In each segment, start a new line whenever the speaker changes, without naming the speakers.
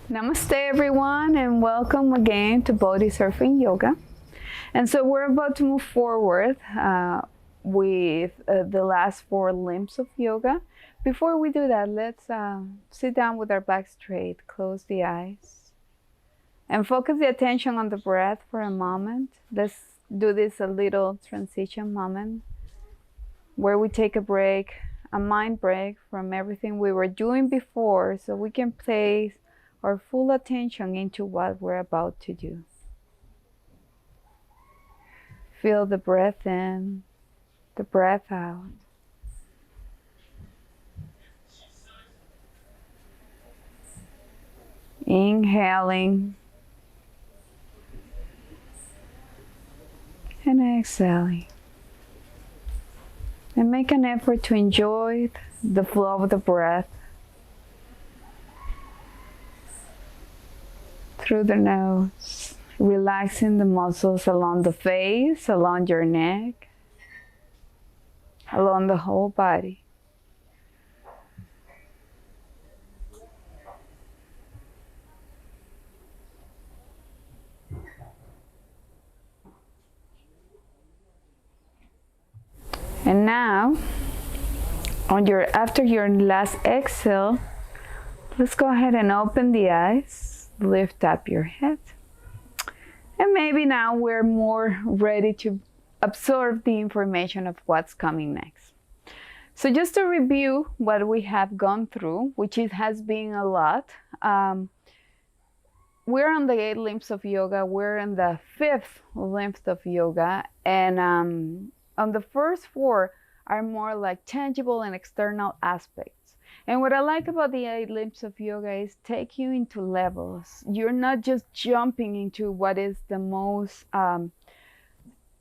Namaste everyone, and welcome again to Bodhi Surf Yoga. And so we're about to move forward with the last 4 limbs of yoga. Before we do that, let's sit down with our back straight, close the eyes, and focus the attention on the breath for a moment. Let's do this a little transition moment where we take a break, a mind break from everything we were doing before, so we can place our full attention into what we're about to do. Feel the breath in, the breath out. Inhaling and exhaling. And make an effort to enjoy the flow of the breath through the nose, relaxing the muscles along the face, along your neck, along the whole body. And now, after your last exhale, let's go ahead and open the eyes. Lift up your head. And maybe now we're more ready to absorb the information of what's coming next. So just to review what we have gone through, which has been a lot. We're on the 8 limbs of yoga. We're in the 5th limb of yoga. And on the first 4 are more like tangible and external aspects. And what I like about the 8 limbs of yoga is take you into levels. You're not just jumping into what is the most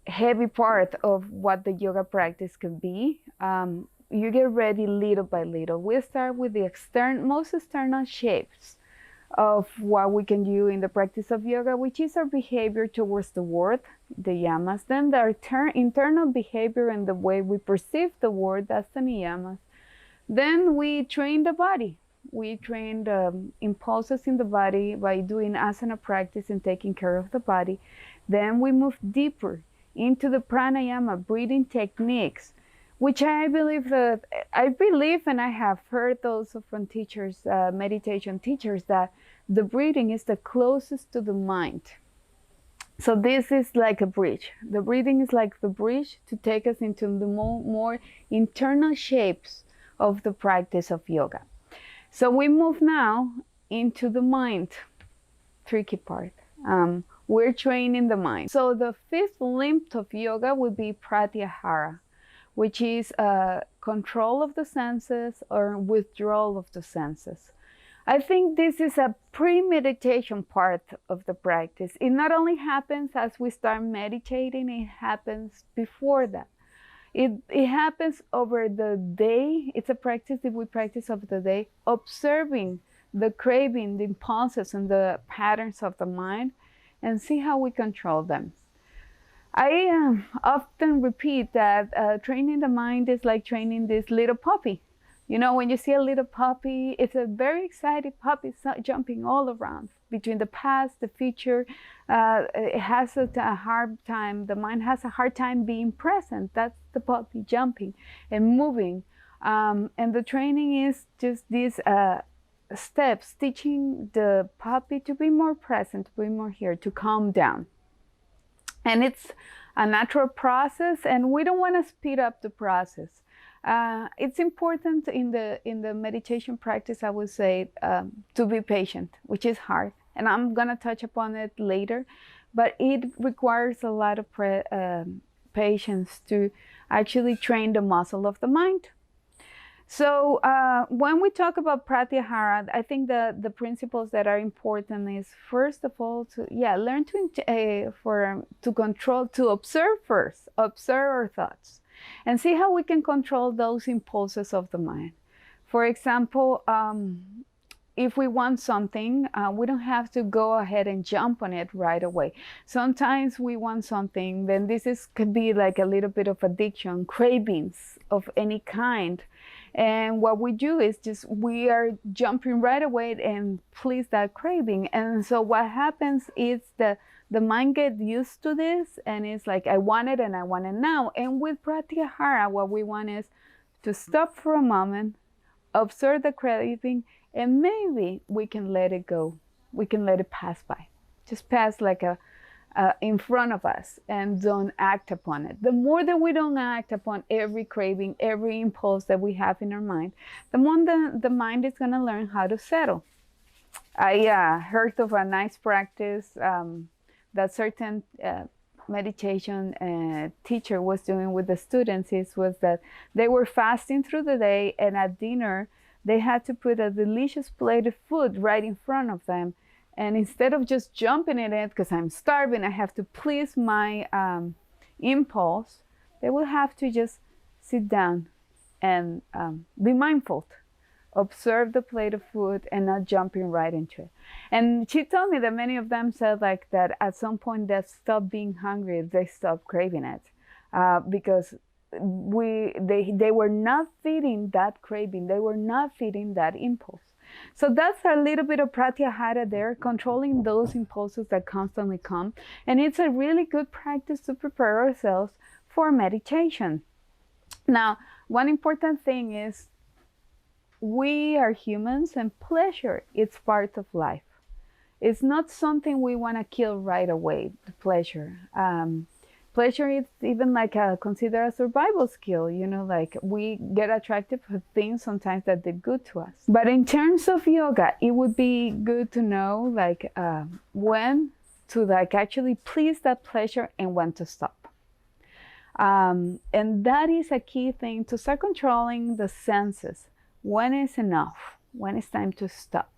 heavy part of what the yoga practice could be. You get ready little by little. We start with the most external shapes of what we can do in the practice of yoga, which is our behavior towards the world, the yamas. Then the internal behavior and the way we perceive the world, that's the niyamas. Then we train the body. We train the impulses in the body by doing asana practice and taking care of the body. Then we move deeper into the pranayama, breathing techniques, which I believe and I have heard those from teachers, meditation teachers, that the breathing is the closest to the mind. So this is like a bridge. The breathing is like the bridge to take us into the more internal shapes of the practice of yoga. So we move now into the mind, tricky part. We're training the mind. So the 5th limb of yoga would be Pratyahara, which is control of the senses or withdrawal of the senses. I think this is a pre-meditation part of the practice. It not only happens as we start meditating, it happens before that. It happens over the day. It's a practice that we practice over the day, observing the craving, the impulses, and the patterns of the mind, and see how we control them. I often repeat that training the mind is like training this little puppy. You know, when you see a little puppy, it's a very excited puppy jumping all around between the past, the future. It has a hard time, the mind has a hard time being present. That's the puppy jumping and moving. And the training is just these steps, teaching the puppy to be more present, to be more here, to calm down. And it's a natural process, and we don't want to speed up the process. It's important in the meditation practice, I would say, to be patient, which is hard. And I'm going to touch upon it later. But it requires a lot of patience to actually train the muscle of the mind. So when we talk about Pratyahara, I think the principles that are important is, first of all, to learn to control, to observe first, observe our thoughts, and see how we can control those impulses of the mind. For example, if we want something, we don't have to go ahead and jump on it right away. Sometimes we want something, then could be like a little bit of addiction, cravings of any kind. And what we do is just we are jumping right away and please that craving. And so what happens is the mind gets used to this, and it's like, I want it and I want it now. And with Pratyahara, what we want is to stop for a moment, observe the craving, and maybe we can let it go. We can let it pass by. Just pass like in front of us and don't act upon it. The more that we don't act upon every craving, every impulse that we have in our mind, the more the mind is going to learn how to settle. I heard of a nice practice that certain meditation teacher was doing with the students. Was that they were fasting through the day, and at dinner they had to put a delicious plate of food right in front of them. And instead of just jumping in it because I'm starving, I have to please my impulse, they will have to just sit down and be mindful, observe the plate of food and not jumping right into it. And she told me that many of them said like that at some point they stopped being hungry, they stopped craving it because they were not feeding that craving, they were not feeding that impulse. So that's a little bit of Pratyahara there, controlling those impulses that constantly come. And it's a really good practice to prepare ourselves for meditation. Now, one important thing is we are humans and pleasure is part of life. It's not something we want to kill right away, the pleasure. Pleasure is even like considered a survival skill, you know, like we get attracted to things sometimes that they're good to us. But in terms of yoga, it would be good to know like when to like actually please that pleasure and when to stop. And that is a key thing to start controlling the senses. When is enough? When it's time to stop?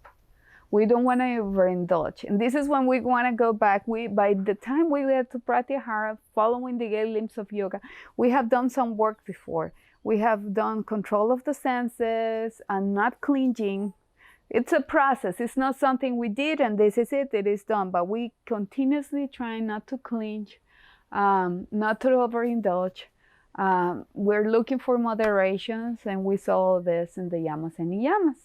We don't want to overindulge. And this is when we want to go back. By the time we get to Pratyahara, following the 8 limbs of yoga, we have done some work before. We have done control of the senses and not clinging. It's a process. It's not something we did and this is it, it is done. But we continuously try not to clinch, not to overindulge. We're looking for moderations, and we saw this in the yamas and niyamas.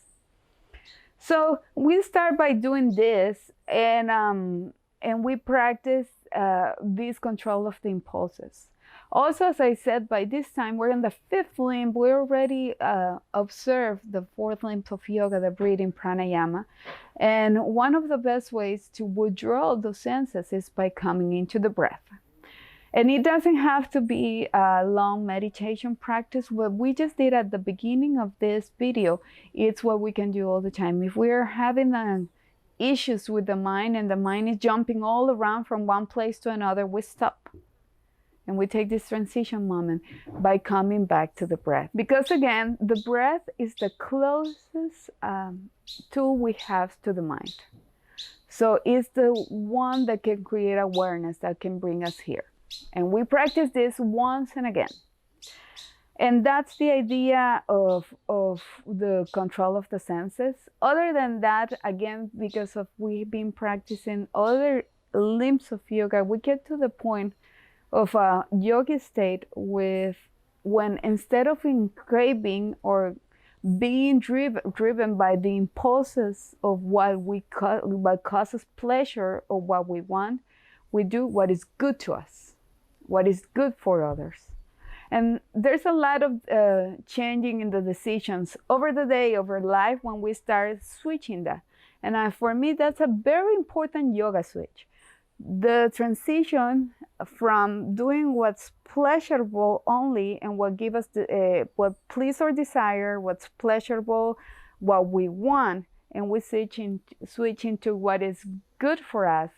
So we start by doing this, and we practice this control of the impulses. Also, as I said, by this time we're in the 5th limb. We already observed the 4th limb of yoga, the breathing pranayama. And one of the best ways to withdraw those senses is by coming into the breath. And it doesn't have to be a long meditation practice. What we just did at the beginning of this video, it's what we can do all the time. If we're having issues with the mind and the mind is jumping all around from one place to another, we stop. And we take this transition moment by coming back to the breath. Because again, the breath is the closest tool we have to the mind. So it's the one that can create awareness, that can bring us here. And we practice this once and again. And that's the idea of the control of the senses. Other than that, again, because of we've been practicing other limbs of yoga, we get to the point of a yogi state when instead of craving or being driven by the impulses of what causes pleasure or what we want, we do what is good to us, what is good for others. And there's a lot of changing in the decisions over the day, over life, when we start switching that. And for me, that's a very important yoga switch. The transition from doing what's pleasurable only and what gives us what please or desire, what's pleasurable, what we want, and we switch into what is good for us,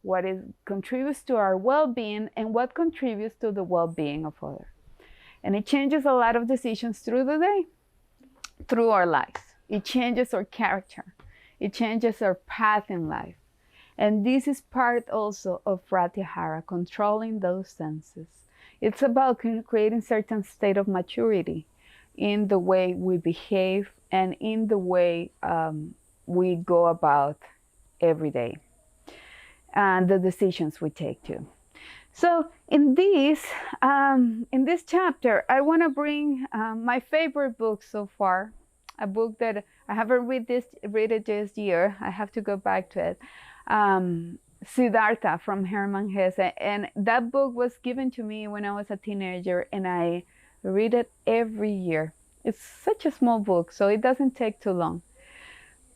what contributes to our well-being, and what contributes to the well-being of others. And it changes a lot of decisions through the day, through our lives. It changes our character. It changes our path in life. And this is part also of Pratyahara, controlling those senses. It's about creating certain state of maturity in the way we behave and in the way we go about every day and the decisions we take too. So in this chapter, I want to bring my favorite book so far, a book that I haven't read it this year. I have to go back to it. Siddhartha from Hermann Hesse, and that book was given to me when I was a teenager, and I read it every year. It's such a small book, so it doesn't take too long.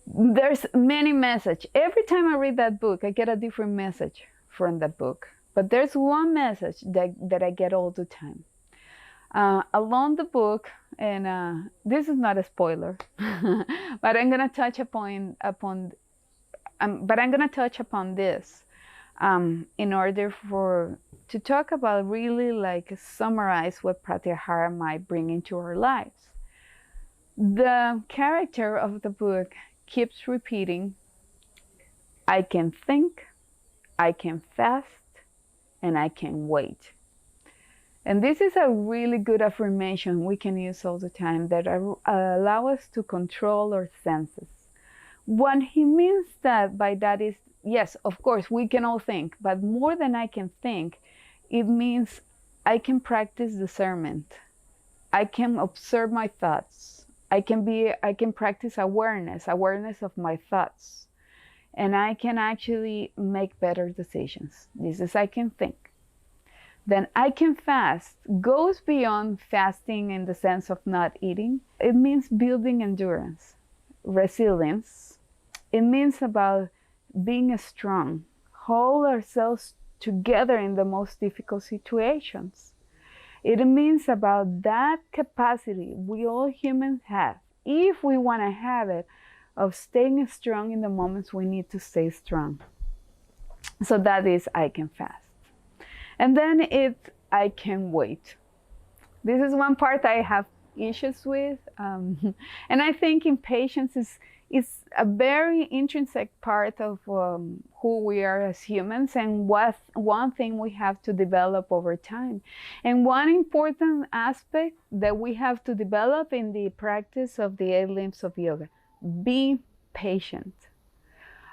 There's many messages. Every time I read that book, I get a different message from that book. But there's one message that I get all the time. Along the book, and this is not a spoiler, but I'm gonna touch upon this in order to talk about really like summarize what Pratyahara might bring into our lives. The character of the book keeps repeating, I can think, I can fast, and I can wait. And this is a really good affirmation we can use all the time that allow us to control our senses. What he means by that is, yes, of course, we can all think, but more than I can think, it means I can practice discernment. I can observe my thoughts. I can practice awareness of my thoughts. And I can actually make better decisions. This is I can think. Then I can fast goes beyond fasting in the sense of not eating. It means building endurance, resilience. It means about being strong, hold ourselves together in the most difficult situations. It means about that capacity we all humans have, if we want to have it, of staying strong in the moments we need to stay strong. So that is I can fast. And then I can wait. This is one part I have issues with. And I think impatience is a very intrinsic part of who we are as humans, and one thing we have to develop over time. And one important aspect that we have to develop in the practice of the 8 limbs of yoga, be patient.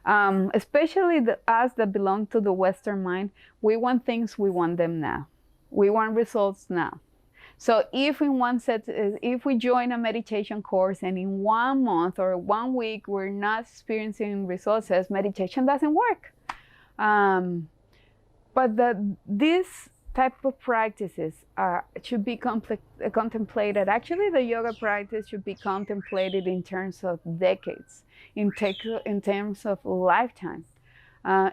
Especially us that belong to the Western mind, we want things, we want them now. We want results now. So if we join a meditation course and in 1 month or 1 week we're not experiencing results, as meditation doesn't work. But this type of practices should be contemplated. Actually, the yoga practice should be contemplated in terms of decades, in terms of lifetime.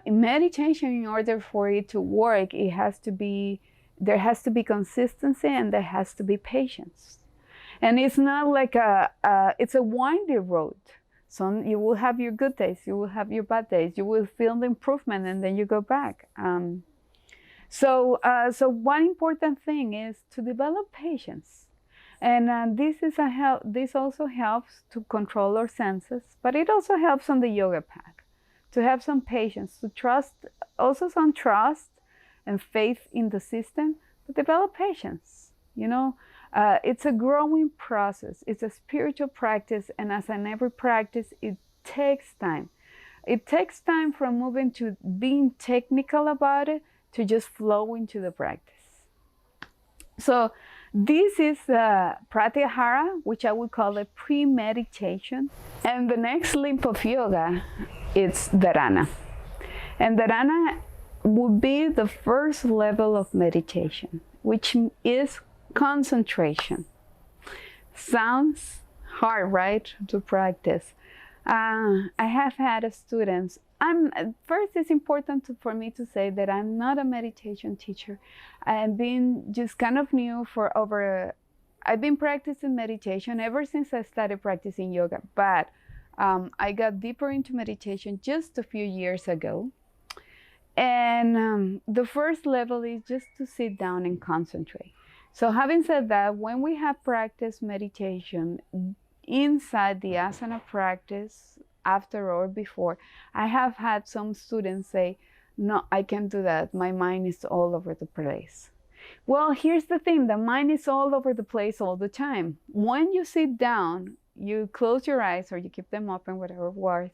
In meditation, in order for it to work, there has to be consistency and there has to be patience. And it's not like it's a windy road. So you will have your good days, you will have your bad days, you will feel the improvement, and then you go back. So one important thing is to develop patience. And this also helps to control our senses, but it also helps on the yoga path to have some patience, to trust, also some trust and faith in the system, but develop patience. It's a growing process. It's a spiritual practice, and as in every practice, it takes time. It takes time from moving to being technical about it to just flow into the practice. So this is Pratyahara, which I would call a pre-meditation. And the next limb of yoga is Dharana. And Dharana would be the first level of meditation, which is concentration. Sounds hard, right, to practice. I have had students. First, it's important for me to say that I'm not a meditation teacher. I've been just kind of new I've been practicing meditation ever since I started practicing yoga, but I got deeper into meditation just a few years ago. And the first level is just to sit down and concentrate. So having said that, when we have practiced meditation inside the asana practice, after or before, I have had some students say, no, I can't do that. My mind is all over the place. Well, here's the thing. The mind is all over the place all the time. When you sit down, you close your eyes or you keep them open, whatever it was,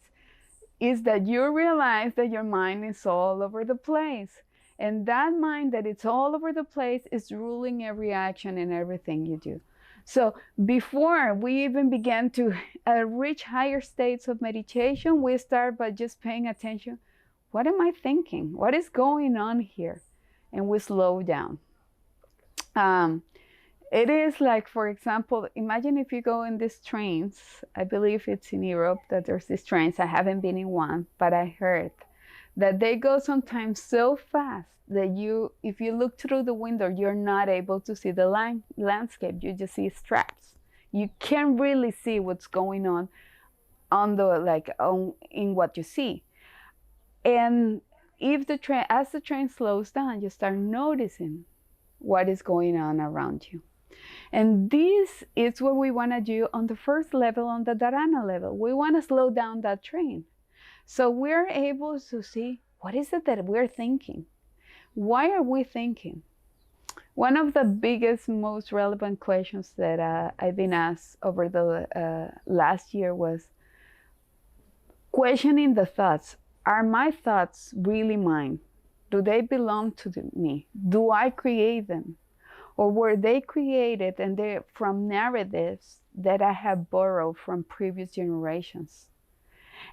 is that you realize that your mind is all over the place. And that mind that it's all over the place is ruling every action and everything you do. So before we even begin to reach higher states of meditation, we start by just paying attention. What am I thinking? What is going on here? And we slow down. It is like, for example, imagine if you go in these trains. I believe it's in Europe that there's these trains. I haven't been in one, but I heard that they go sometimes so fast that if you look through the window, you're not able to see the landscape. You just see straps. You can't really see what's going on in what you see. And as the train slows down, you start noticing what is going on around you. And this is what we want to do on the first level, on the Dharana level. We want to slow down that train. So we're able to see, what is it that we're thinking? Why are we thinking? One of the biggest, most relevant questions that I've been asked over the last year was questioning the thoughts. Are my thoughts really mine? Do they belong to me? Do I create them? Or were they created and they're from narratives that I have borrowed from previous generations?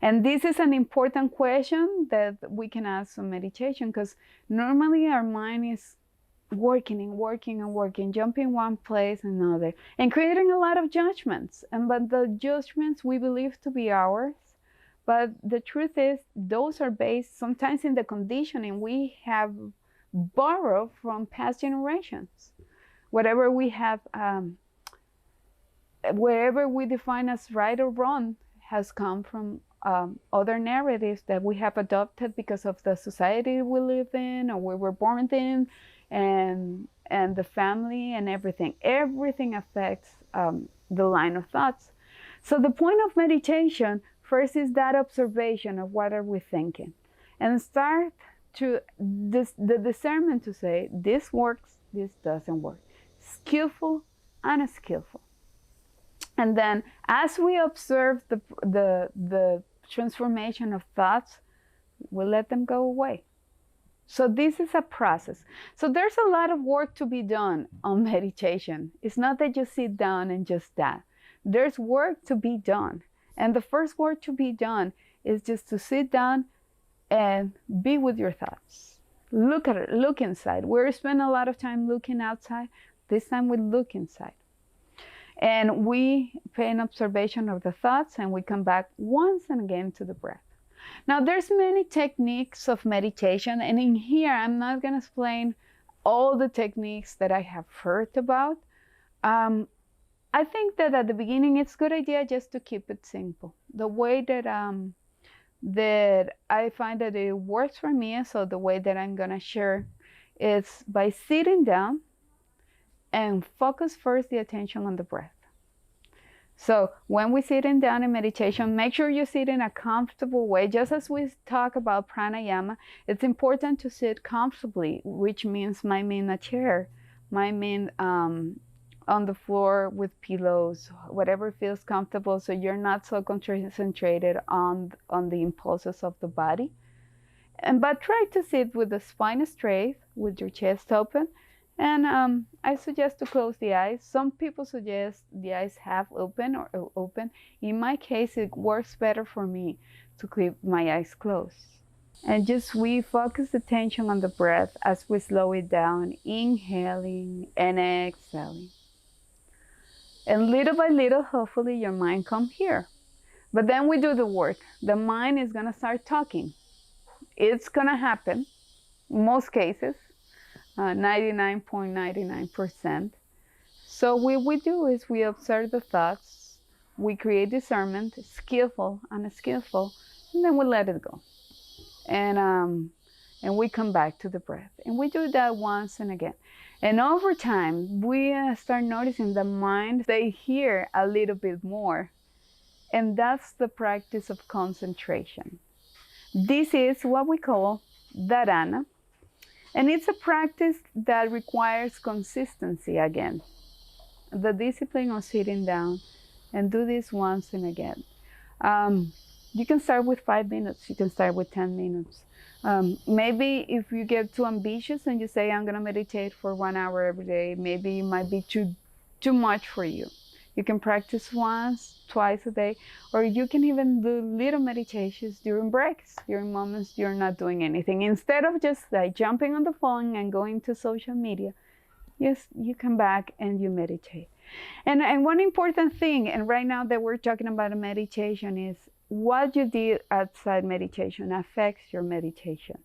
And this is an important question that we can ask in meditation, because normally our mind is working, jumping one place and another, and creating a lot of judgments. But the judgments we believe to be ours. But the truth is, those are based sometimes in the conditioning we have borrowed from past generations. Whatever we have, wherever we define as right or wrong, has come from other narratives that we have adopted because of the society we live in or we were born in, and the family and everything. Everything affects the line of thoughts. So the point of meditation first is that observation of what are we thinking, and start to the discernment to say, this works, this doesn't work. Skillful, unskillful. And then as we observe the transformation of thoughts, we let them go away. So this is a process. So there's a lot of work to be done on meditation. It's not that you sit down and just that. There's work to be done. And the first work to be done is just to sit down and be with your thoughts. Look at it, look inside. We spend a lot of time looking outside. This time we look inside. And we pay an observation of the thoughts, and we come back once and again to the breath. Now, there's many techniques of meditation, and in here, I'm not going to explain all the techniques that I have heard about. I think that at the beginning, it's a good idea just to keep it simple. The way that I find that it works for me, so the way that I'm going to share is by sitting down and focus first the attention on the breath. So when we're sitting down in meditation, make sure you sit in a comfortable way. Just as we talk about pranayama, it's important to sit comfortably, which might mean a chair, might mean on the floor with pillows, whatever feels comfortable, so you're not so concentrated on the impulses of the body. But try to sit with the spine straight, with your chest open. And I suggest to close the eyes. Some people suggest the eyes half open or open. In my case, it works better for me to keep my eyes closed. And just we focus attention on the breath as we slow it down, inhaling and exhaling. And little by little, hopefully your mind comes here. But then we do the work. The mind is going to start talking. It's going to happen, in most cases. 99.99%. So what we do is we observe the thoughts, we create discernment, skillful, unskillful, and then we let it go. And we come back to the breath. And we do that once and again. And over time, we start noticing the mind, they hear a little bit more. And that's the practice of concentration. This is what we call Dharana. And it's a practice that requires consistency again. The discipline of sitting down and do this once and again. You can start with 5 minutes. You can start with 10 minutes. Maybe if you get too ambitious and you say, I'm going to meditate for 1 hour every day, maybe it might be too much for you. You can practice once, twice a day, or you can even do little meditations during breaks, during moments you're not doing anything. Instead of just like jumping on the phone and going to social media, yes, you come back and you meditate. And one important thing, and right now that we're talking about a meditation, is what you did outside meditation affects your meditation.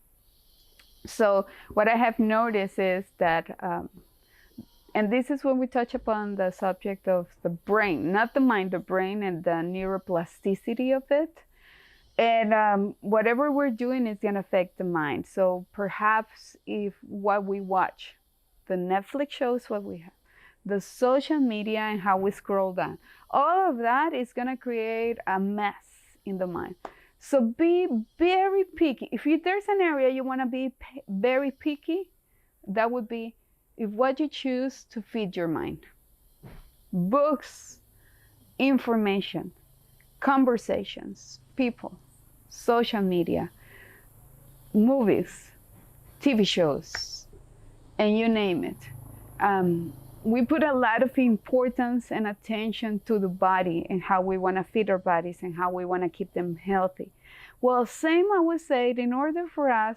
So what I have noticed is that, and this is when we touch upon the subject of the brain, not the mind, the brain and the neuroplasticity of it. And whatever we're doing is going to affect the mind. So perhaps if what we watch, the Netflix shows what we have, the social media and how we scroll down, all of that is going to create a mess in the mind. So be very picky. If there's an area you want to be very picky, that would be if what you choose to feed your mind. Books, information, conversations, people, social media, movies, TV shows, and you name it. We put a lot of importance and attention to the body and how we want to feed our bodies and how we want to keep them healthy. Well, same I would say, in order for us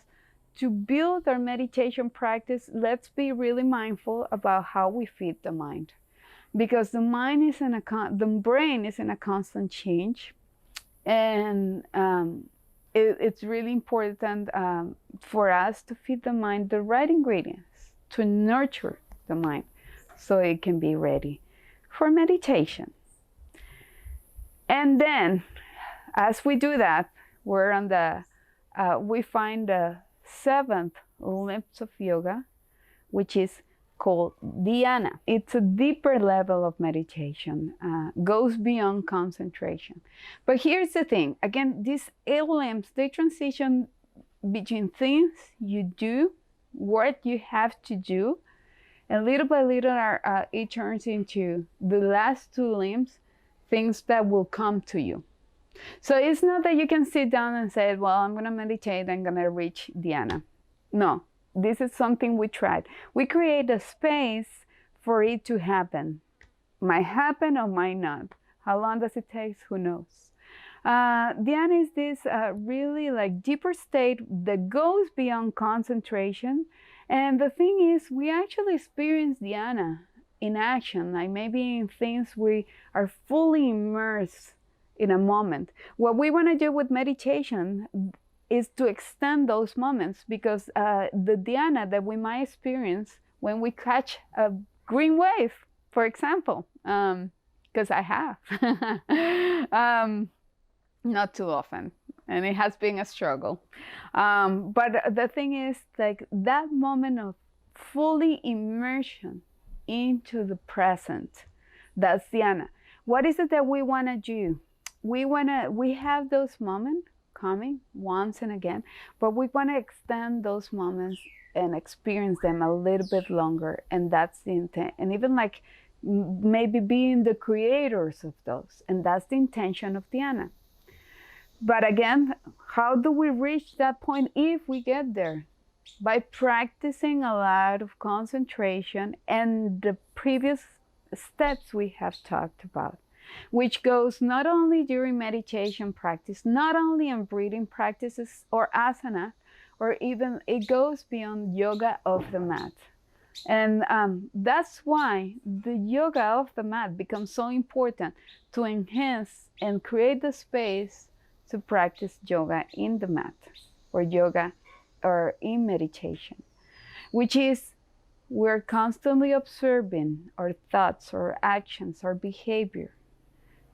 to build our meditation practice, let's be really mindful about how we feed the mind, because the mind is the brain is in a constant change, and it's really important for us to feed the mind the right ingredients to nurture the mind so it can be ready for meditation. And then, as we do that, we're on we find the 7th Limbs of Yoga, which is called Dhyana. It's a deeper level of meditation, goes beyond concentration. But here's the thing, again, these 8 limbs, they transition between things you do, what you have to do, and little by little it turns into the last 2 limbs, things that will come to you. So it's not that you can sit down and say, well, I'm going to meditate, I'm going to reach Dhyana. No, this is something we tried. We create a space for it to happen. Might happen or might not. How long does it take? Who knows? Dhyana is this really like deeper state that goes beyond concentration. And the thing is, we actually experience Dhyana in action, like maybe in things we are fully immersed in a moment. What we want to do with meditation is to extend those moments, because the Dhyana that we might experience when we catch a green wave, for example, because I have, not too often, and it has been a struggle. But the thing is, like that moment of fully immersion into the present, that's Dhyana. What is it that we want to do? We have those moments coming once and again, but we want to extend those moments and experience them a little bit longer, and that's the intent. And even like maybe being the creators of those, and that's the intention of Dhyana. But again, how do we reach that point if we get there? By practicing a lot of concentration and the previous steps we have talked about, which goes not only during meditation practice, not only in breathing practices or asana, or even it goes beyond yoga of the mat. And that's why the yoga of the mat becomes so important, to enhance and create the space to practice yoga in the mat, or yoga or in meditation, which is we're constantly observing our thoughts, our actions, our behavior.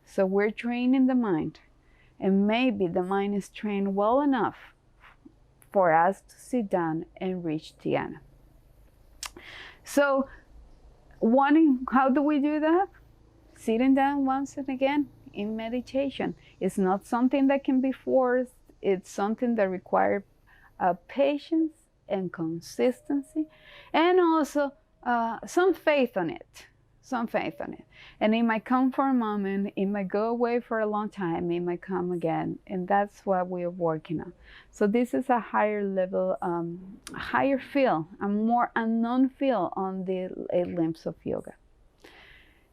So we're training the mind, and maybe the mind is trained well enough for us to sit down and reach Dhyana. So how do we do that? Sitting down once and again in meditation. It's not something that can be forced. It's something that requires patience and consistency, and also some faith on it. some faith on it. And it might come for a moment, it might go away for a long time, it might come again. And that's what we're working on. So this is a higher level, higher feel, a more unknown feel on the limbs of yoga.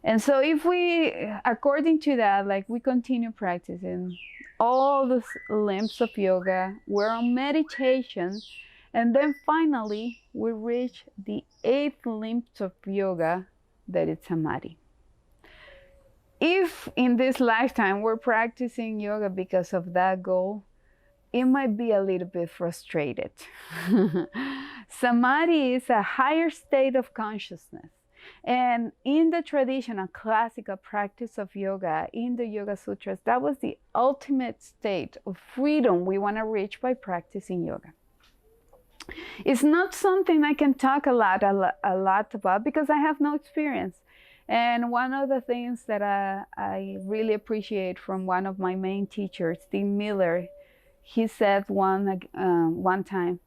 And so if we, according to that, like we continue practicing all the limbs of yoga, we're on meditation, and then finally we reach the 8th limb of yoga, that is Samadhi. If in this lifetime we're practicing yoga because of that goal, it might be a little bit frustrated. Samadhi is a higher state of consciousness. And in the traditional classical practice of yoga, in the Yoga Sutras, that was the ultimate state of freedom we want to reach by practicing yoga. It's not something I can talk a lot about because I have no experience. And one of the things that I really appreciate from one of my main teachers, Tim Miller, he said one time,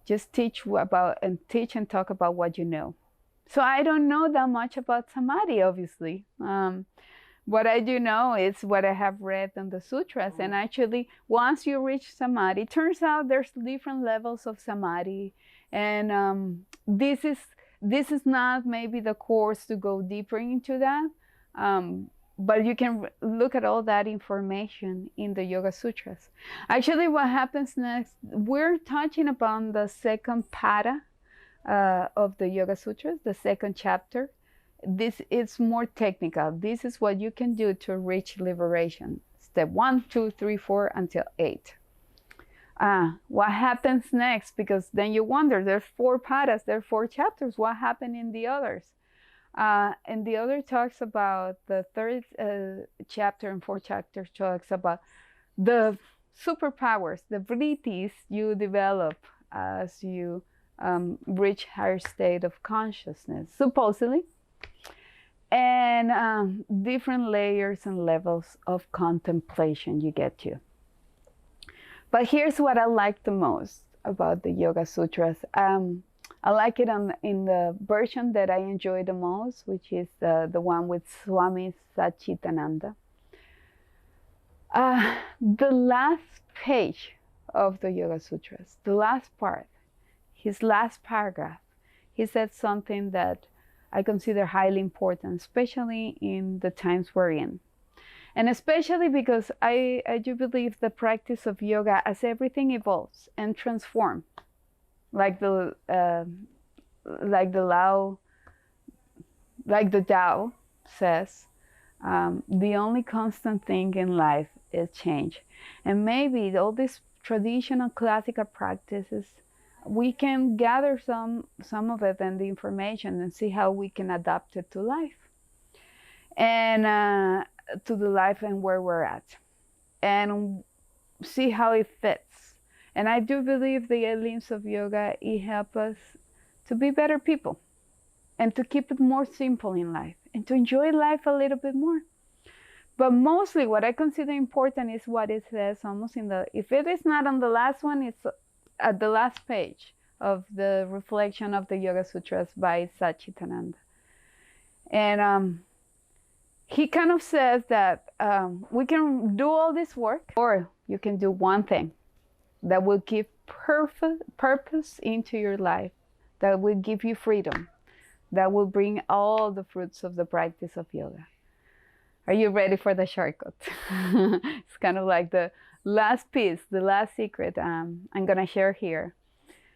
just teach and talk about what you know. So I don't know that much about Samadhi, obviously. What I do know is what I have read in the sutras. And actually, once you reach Samadhi, it turns out there's different levels of Samadhi. And this is not maybe the course to go deeper into that. But you can look at all that information in the Yoga Sutras. Actually, what happens next, we're touching upon the second pada of the Yoga Sutras, the second chapter. This is more technical. This is what you can do to reach liberation. Step 1, 2, 3, 4 until 8. What happens next? Because then you wonder, there's 4 padas, there are 4 chapters. What happened in the others? And the other talks about the 3rd chapter and 4th chapter talks about the superpowers, the vrittis you develop as you reach higher state of consciousness, supposedly, and different layers and levels of contemplation you get to. But here's what I like the most about the Yoga Sutras. I like it in the version that I enjoy the most, which is the one with Swami Satchitananda. The last page of the Yoga Sutras, the last part, his last paragraph, he said something that I consider highly important, especially in the times we're in. And especially because I do believe the practice of yoga, as everything evolves and transforms, like the Tao says, the only constant thing in life is change. And maybe all these traditional classical practices, we can gather some of it and the information and see how we can adapt it to life, and to the life and where we're at, and see how it fits. And I do believe the 8 limbs of yoga, it helps us to be better people and to keep it more simple in life and to enjoy life a little bit more. But mostly what I consider important is what it says almost if it is not on the last one, it's at the last page of the reflection of the Yoga Sutras by Satchitananda. And he kind of says that we can do all this work, or you can do one thing that will give purpose into your life, that will give you freedom, that will bring all the fruits of the practice of yoga. Are you ready for the shortcut? It's kind of like the last piece, the last secret I'm going to share here.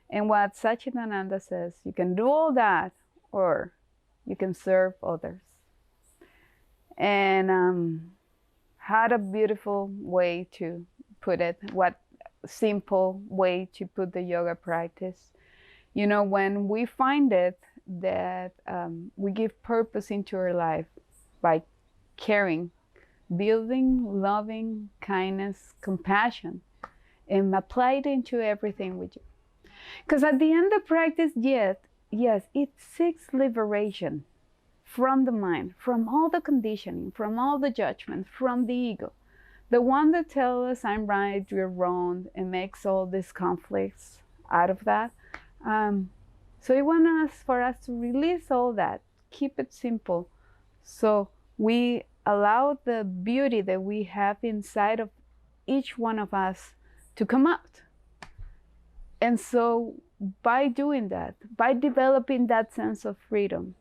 And what Satchitananda says, you can do all that, or you can serve others. And had a beautiful way to put it, what simple way to put the yoga practice. You know, when we find it that we give purpose into our life by caring, building, loving, kindness, compassion, and apply it into everything we do. Because at the end of practice, yes, it seeks liberation from the mind, from all the conditioning, from all the judgment, from the ego. The one that tells us I'm right, you're wrong, and makes all these conflicts out of that. So it wants for us to release all that, keep it simple, So we allow the beauty that we have inside of each one of us to come out. And so by doing that, by developing that sense of freedom,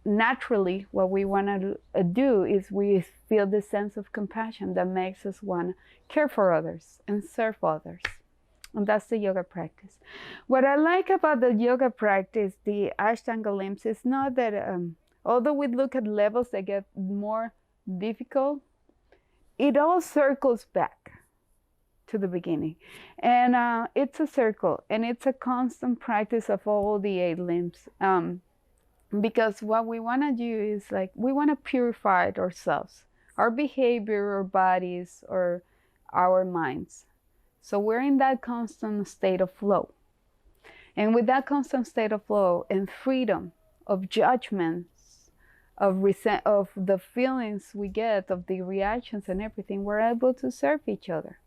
naturally what we want to do is we feel this sense of compassion that makes us want to care for others and serve others. And that's the yoga practice. What I like about the yoga practice, the Ashtanga limbs, is not that although we look at levels that get more difficult, it all circles back to the beginning. And it's a circle, and it's a constant practice of all the 8 limbs. Because what we want to do is like, we want to purify ourselves, our behavior, our bodies, or our minds. So we're in that constant state of flow. And with that constant state of flow and freedom of judgments, of the feelings we get, of the reactions and everything, we're able to serve each other.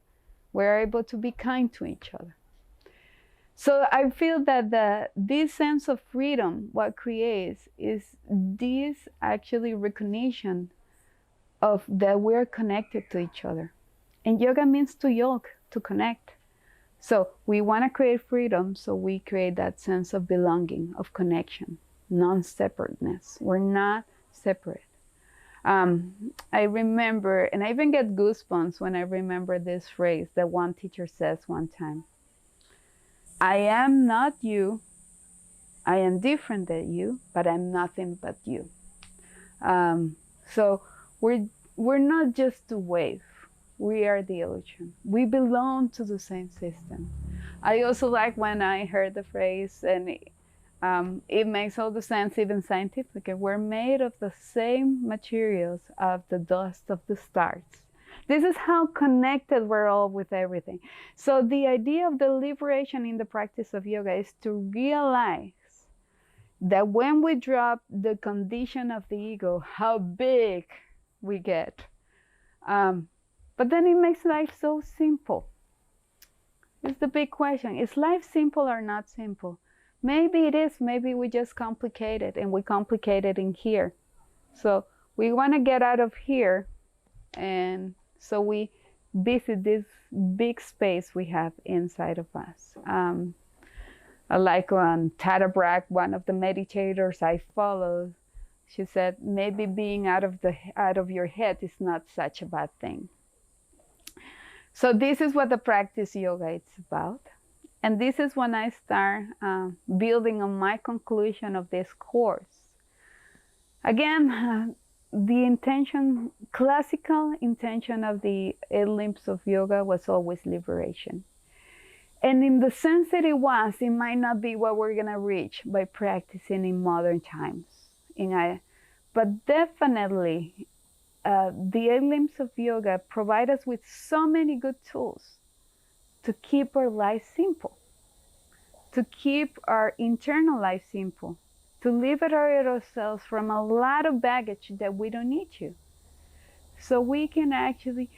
We're able to be kind to each other. So I feel that this sense of freedom, what creates is this actually recognition of that we're connected to each other. And yoga means to yoke, to connect. So we want to create freedom, so we create that sense of belonging, of connection, non-separateness. We're not separate. I remember, and I even get goosebumps when I remember this phrase that one teacher says one time. I am not you, I am different than you, but I'm nothing but you. So we're not just a wave, we are the ocean. We belong to the same system. I also like when I heard the phrase, and it makes all the sense, even scientifically. We're made of the same materials of the dust of the stars. This is how connected we're all with everything. So the idea of the liberation in the practice of yoga is to realize that when we drop the condition of the ego, how big we get. But then it makes life so simple. It's the big question. Is life simple or not simple? Maybe it is. Maybe we just complicate it, and we complicate it in here. So we want to get out of here, and so we visit this big space we have inside of us. Like on Tara Brach, one of the meditators I follow, she said, maybe being out of your head is not such a bad thing. So this is what the practice yoga is about. And this is when I start building on my conclusion of this course. Again, the intention, classical intention of the 8 limbs of yoga was always liberation. And in the sense that it was, it might not be what we're gonna reach by practicing in modern times. But definitely, the 8 limbs of yoga provide us with so many good tools to keep our life simple, to keep our internal life simple, to liberate ourselves from a lot of baggage that we don't need to. So we can actually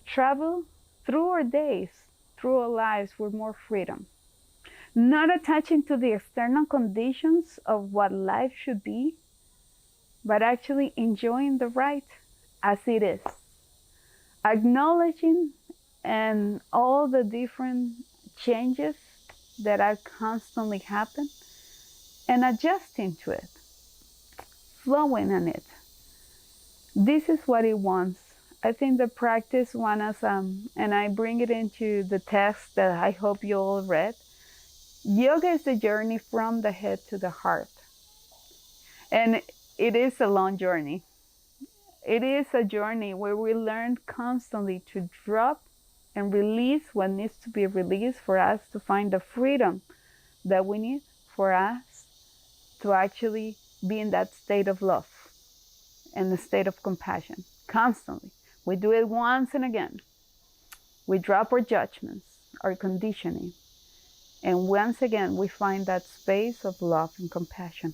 travel through our days, through our lives with more freedom. Not attaching to the external conditions of what life should be, but actually enjoying the ride as it is. Acknowledging and all the different changes that are constantly happen, and adjusting to it, flowing in it. This is what it wants. I think the practice wants us, and I bring it into the text that I hope you all read. Yoga is the journey from the head to the heart. And it is a long journey. It is a journey where we learn constantly to drop and release what needs to be released for us to find the freedom that we need for us to actually be in that state of love and the state of compassion constantly. We do it once and again. We drop our judgments, our conditioning, and once again we find that space of love and compassion.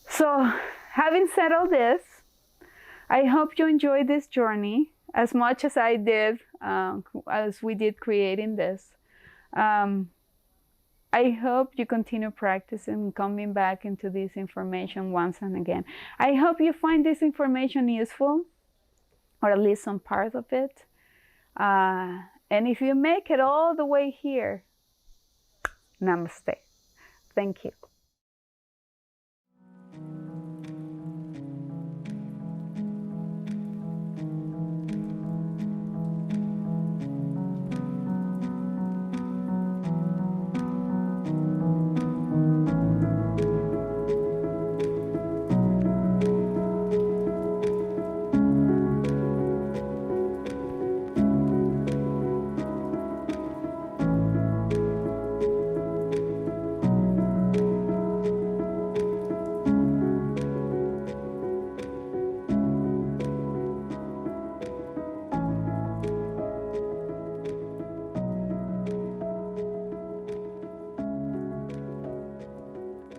So, having said all this, I hope you enjoyed this journey as much as I did, as we did creating this. I hope you continue practicing, coming back into this information once and again. I hope you find this information useful, or at least some part of it. And if you make it all the way here, namaste. Thank you.